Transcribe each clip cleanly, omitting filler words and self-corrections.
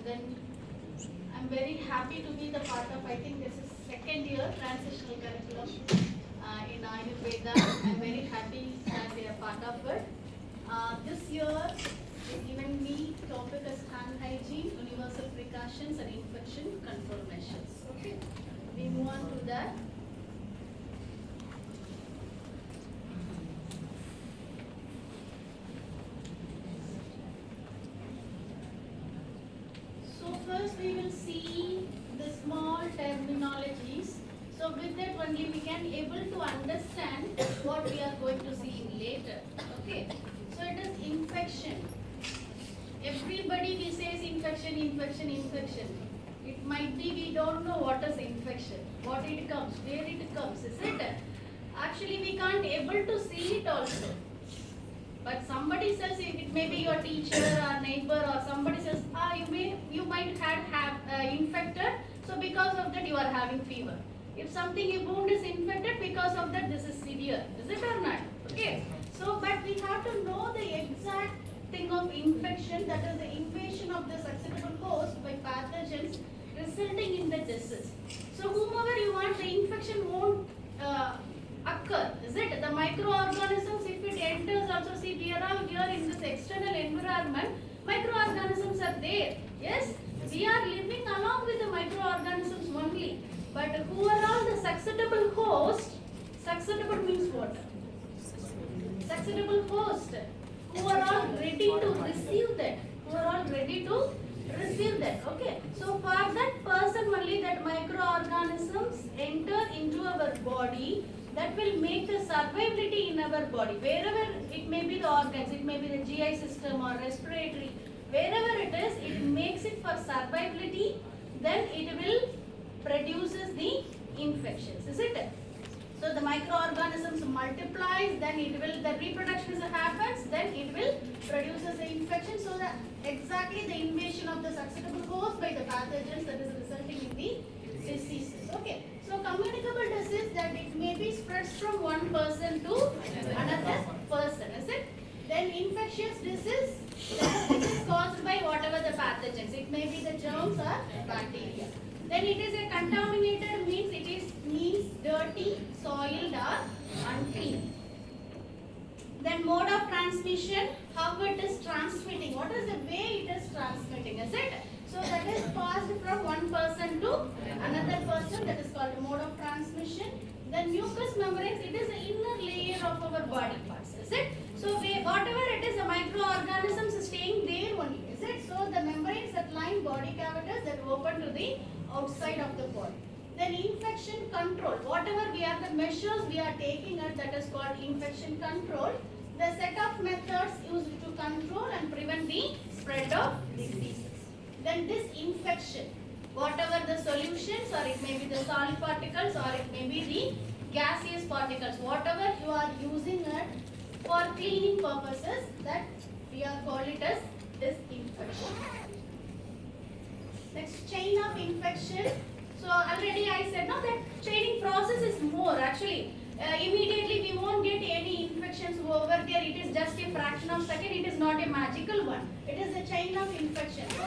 then I'm very happy to be the part of, I think this is second year transitional curriculum in Ayurveda. I'm very happy that they are part of it. This year, they've given me topic as hand hygiene, universal precautions and infection control measures. Okay, we move on to that. So first we will see the small terminologies. So with that only we can able to understand what we are going to see later. Okay. So it is infection. Everybody we says infection, infection, infection. It might be we don't know what is infection, what it comes, where it comes, is it? Actually we can't able to see it also. But somebody says it may be your teacher or neighbor or somebody says, you might have infected, so because of that you are having fever. If something your wound is infected, because of that this is severe, is it or not? Okay. So, but we have to know the exact thing of infection, that is the invasion of the susceptible host by pathogens resulting in the disease. So, whomever you want, the infection won't occur, is it? The microorganisms, if it enters also, see we are all here in this external environment, microorganisms are there, yes? We are living along with the microorganisms only. But who are all the susceptible host? Susceptible means what? Susceptible host. Who are all ready to receive that? Who are all ready to receive that? Okay. So for that person only, that microorganisms enter into our body, that will make the survivability in our body. Wherever it may be the organs, it may be the GI system or respiratory, wherever it is, it makes it for survivability, then it will produces the infections, is it? So the microorganisms multiplies, then it will, the reproduction happens, then it will produces the infection. So that exactly the invasion of the susceptible host by the pathogens that is resulting in the diseases. Okay. So communicable disease, that it may be spreads from one person to another person, is it? Then infectious disease, that is caused by whatever the pathogens. It may be the germs or bacteria. Then it is a contaminated, means dirty, soiled or unclean. Then mode of transmission, how it is transmitting, what is the way it is transmitting, is it? So that is passed from one person to another person, that is called mode of transmission. Then mucous membranes, it is the inner layer of our body parts, is it? So whatever it is, the microorganisms staying there only, is it? So the membranes that line body cavities that open to the outside of the body. Then infection control, whatever we are, the measures we are taking at, that is called infection control. The set of methods used to control and prevent the spread of diseases. Then disinfection, whatever the solutions, or it may be the solid particles or it may be the gaseous particles, whatever you are using it for cleaning purposes, that we are call it as disinfection. Next, chain of infection. So already I said no, that chaining process is more actually. Immediately we won't get any infections over there. It is just a fraction of second. It is not a magical one. It is a chain of infection. So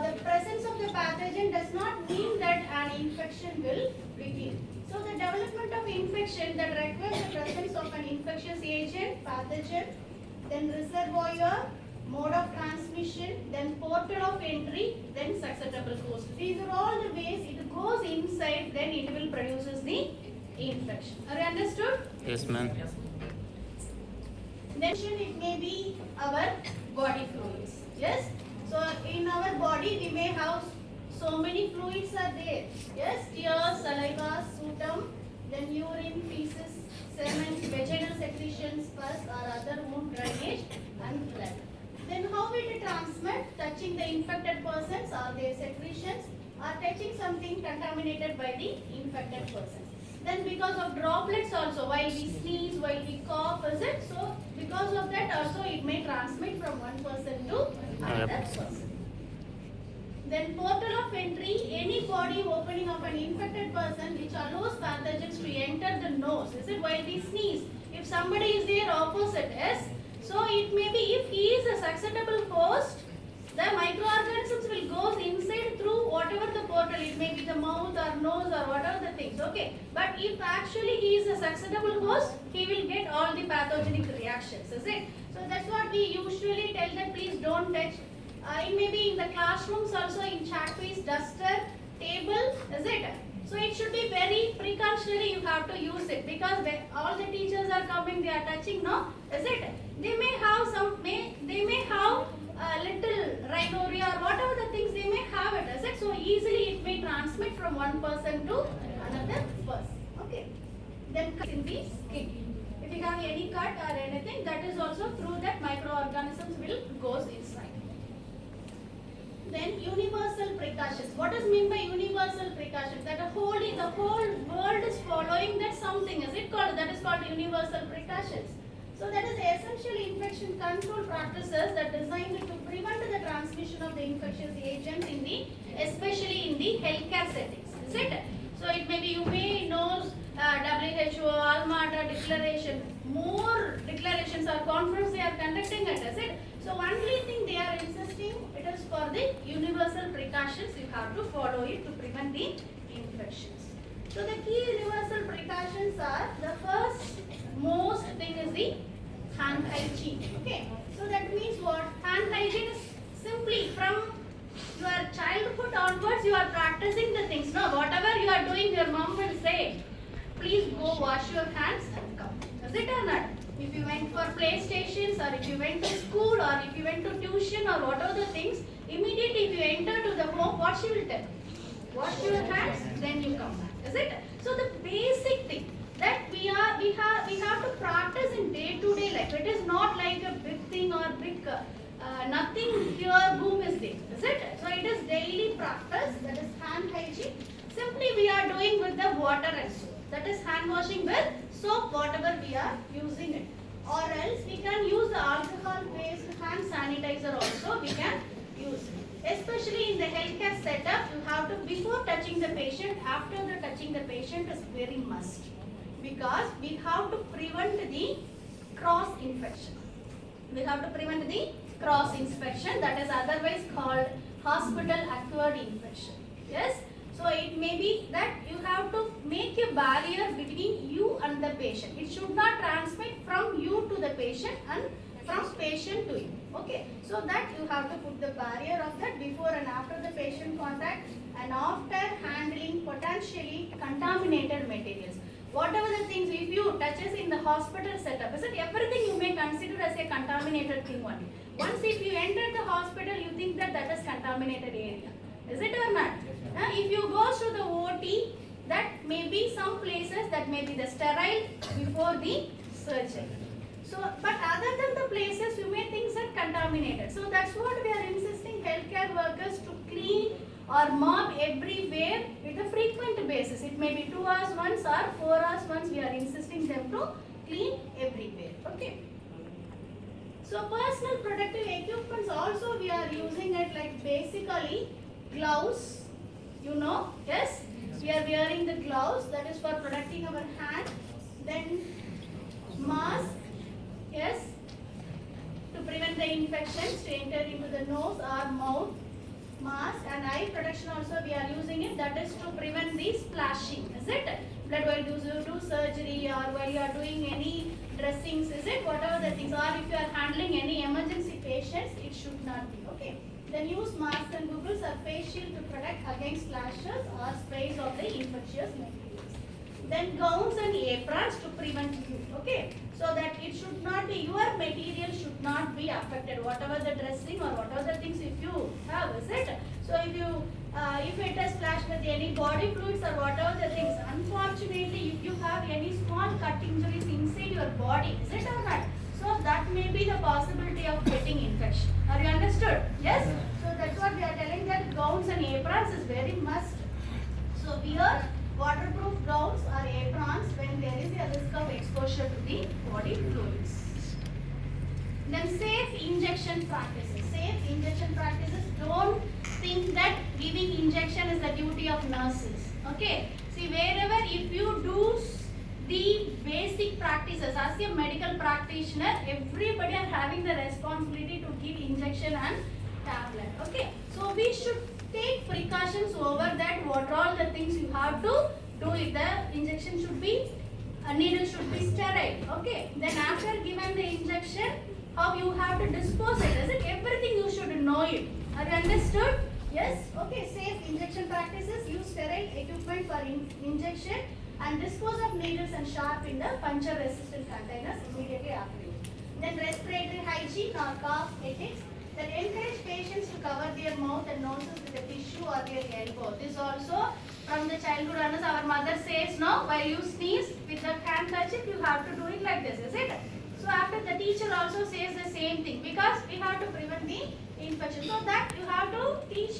the presence of the pathogen does not mean that an infection will begin. So the development of infection that requires the presence of an infectious agent, pathogen, then reservoir, mode of transmission, then portal of entry, then susceptible host. These are all the ways it goes inside, then it will produces the infection. Are you understood? Yes, ma'am. Then it may be our body fluids. Yes? So in our body we may have so many fluids are there. Yes? Tears, saliva, sputum, then urine, feces, semen, vaginal secretions, pus or other wound drainage and blood. Then how will it transmit? Touching the infected persons or their secretions, or touching something contaminated by the infected person. Then because of droplets also, while we sneeze, while we cough, is it? So because of that also it may transmit from one person to another person. Then portal of entry, any body opening of an infected person which allows pathogens to enter the nose. Is it? While we sneeze, if somebody is there opposite us, so it may be if he is a susceptible host, the microorganisms will go nose or whatever the things, okay. But if actually he is a susceptible host, he will get all the pathogenic reactions, is it? So that's what we usually tell that please don't touch. It may be in the classrooms also, in chat piece, duster, table, is it? So it should be very precautionary, you have to use it, because all the teachers are coming, they are touching, no? Is it? They may have little rhinorrhea or whatever the things they may have it, is it? So easily it may transmit from one person to another person. Okay. Then cuts in the skin. If you have any cut or anything, that is also through that microorganisms will goes inside. Then universal precautions. What does mean by universal precautions? That the whole world is following that something. Is it called? That is called universal precautions. So that is essential infection control practices that are designed to prevent the transmission of the infectious agents especially in the healthcare settings. Is it? So it may be, you may know WHO, Almata declaration, more declarations or conference they are conducting it. Is it? So only thing they are insisting, it is for the universal precautions, you have to follow it to prevent the infections. So the key universal precautions are, the first most thing is the hand hygiene. Okay. So that means what? Hand hygiene is simply from your childhood onwards you are practicing the things. No, whatever you are doing, your mom will say, please go wash your hands and come. Is it or not? If you went for playstations, or if you went to school, or if you went to tuition, or what are the things, immediately if you enter to the home, what she will tell? Wash your hands, then you come back. Is it? So the basic thing that we have to practice in day-to-day life. It is not like a big thing or big nothing here boom is there. Is it? So it is daily practice. That is hand hygiene. Simply we are doing with the water and soap. That is hand washing with soap, whatever we are using it. Or else we can use the alcohol-based hand sanitizer also. We can use it. Especially in the healthcare setup, you have to, before touching the patient, after the touching the patient is very must. Because we have to prevent the cross infection. We have to prevent the cross infection, that is otherwise called hospital acquired infection. Yes? So it may be that you have to make a barrier between you and the patient. It should not transmit from you to the patient and from patient to you. Okay. So that you have to put the barrier of that before and after the patient contact, and after handling potentially contaminated materials. Whatever the things, if you touches in the hospital setup, is it everything you may consider as a contaminated thing only. Once if you enter the hospital, you think that that is contaminated area. Is it or not? If you go to the OT, that may be some places that may be the sterile before the surgery. So, but other than the places, you may think that contaminated. So that's what we are insisting healthcare workers to clean or mop everywhere with a frequent basis. It may be 2 hours once or 4 hours once. We are insisting them to clean everywhere. Okay. So personal protective equipments also we are using it, like basically gloves. You know, yes, we are wearing the gloves, that is for protecting our hand. Then mask, yes, to prevent the infections to enter into the nose or mouth. Mask and eye protection also we are using it, that is to prevent the splashing. Is it? Blood while you do surgery or while you are doing any dressings, is it? Whatever the things, or if you are handling any emergency patients, it should not be. Okay. Then use masks and goggles or face shield to protect against splashes or sprays of the infectious materials. Then gowns and aprons to prevent you. Okay. So that it should not be, your material should not be affected. Whatever the dressing or whatever the things if you have, is it? So if it is splashed with any body fluids or whatever the things, unfortunately if you have any small cut injuries inside your body, is it or not? So that may be the possibility of getting infection. Are you understood? Yes? So that's what we are telling, that gowns and aprons is very must. So wear waterproof gowns or aprons when there is a risk of exposure to the body fluids. Then safe injection practices. Safe injection practices, don't think that giving injection is the duty of nurses. Okay. See, wherever if you do the basic practices as a medical practitioner, everybody are having the responsibility to give injection and tablet. Okay. So we should take precautions over that, what are all the things you have to do it. The injection should be, needle should be sterile. Okay. Then after given the injection, how you have to dispose it. Is it? Everything you should know it. Are you understood? Yes. Okay. Safe injection practices. Use sterile equipment for injection and dispose of needles and sharp in the puncture resistant containers immediately after use. Then respiratory hygiene or cough ethics. That encourage patients to cover their mouth and noses with a tissue or their elbow. This also from the childhood onwards our mother says no, while you sneeze with the handkerchief you have to do it like this, is it? So after the teacher also says the same thing because we have to prevent the infection. So that you have to teach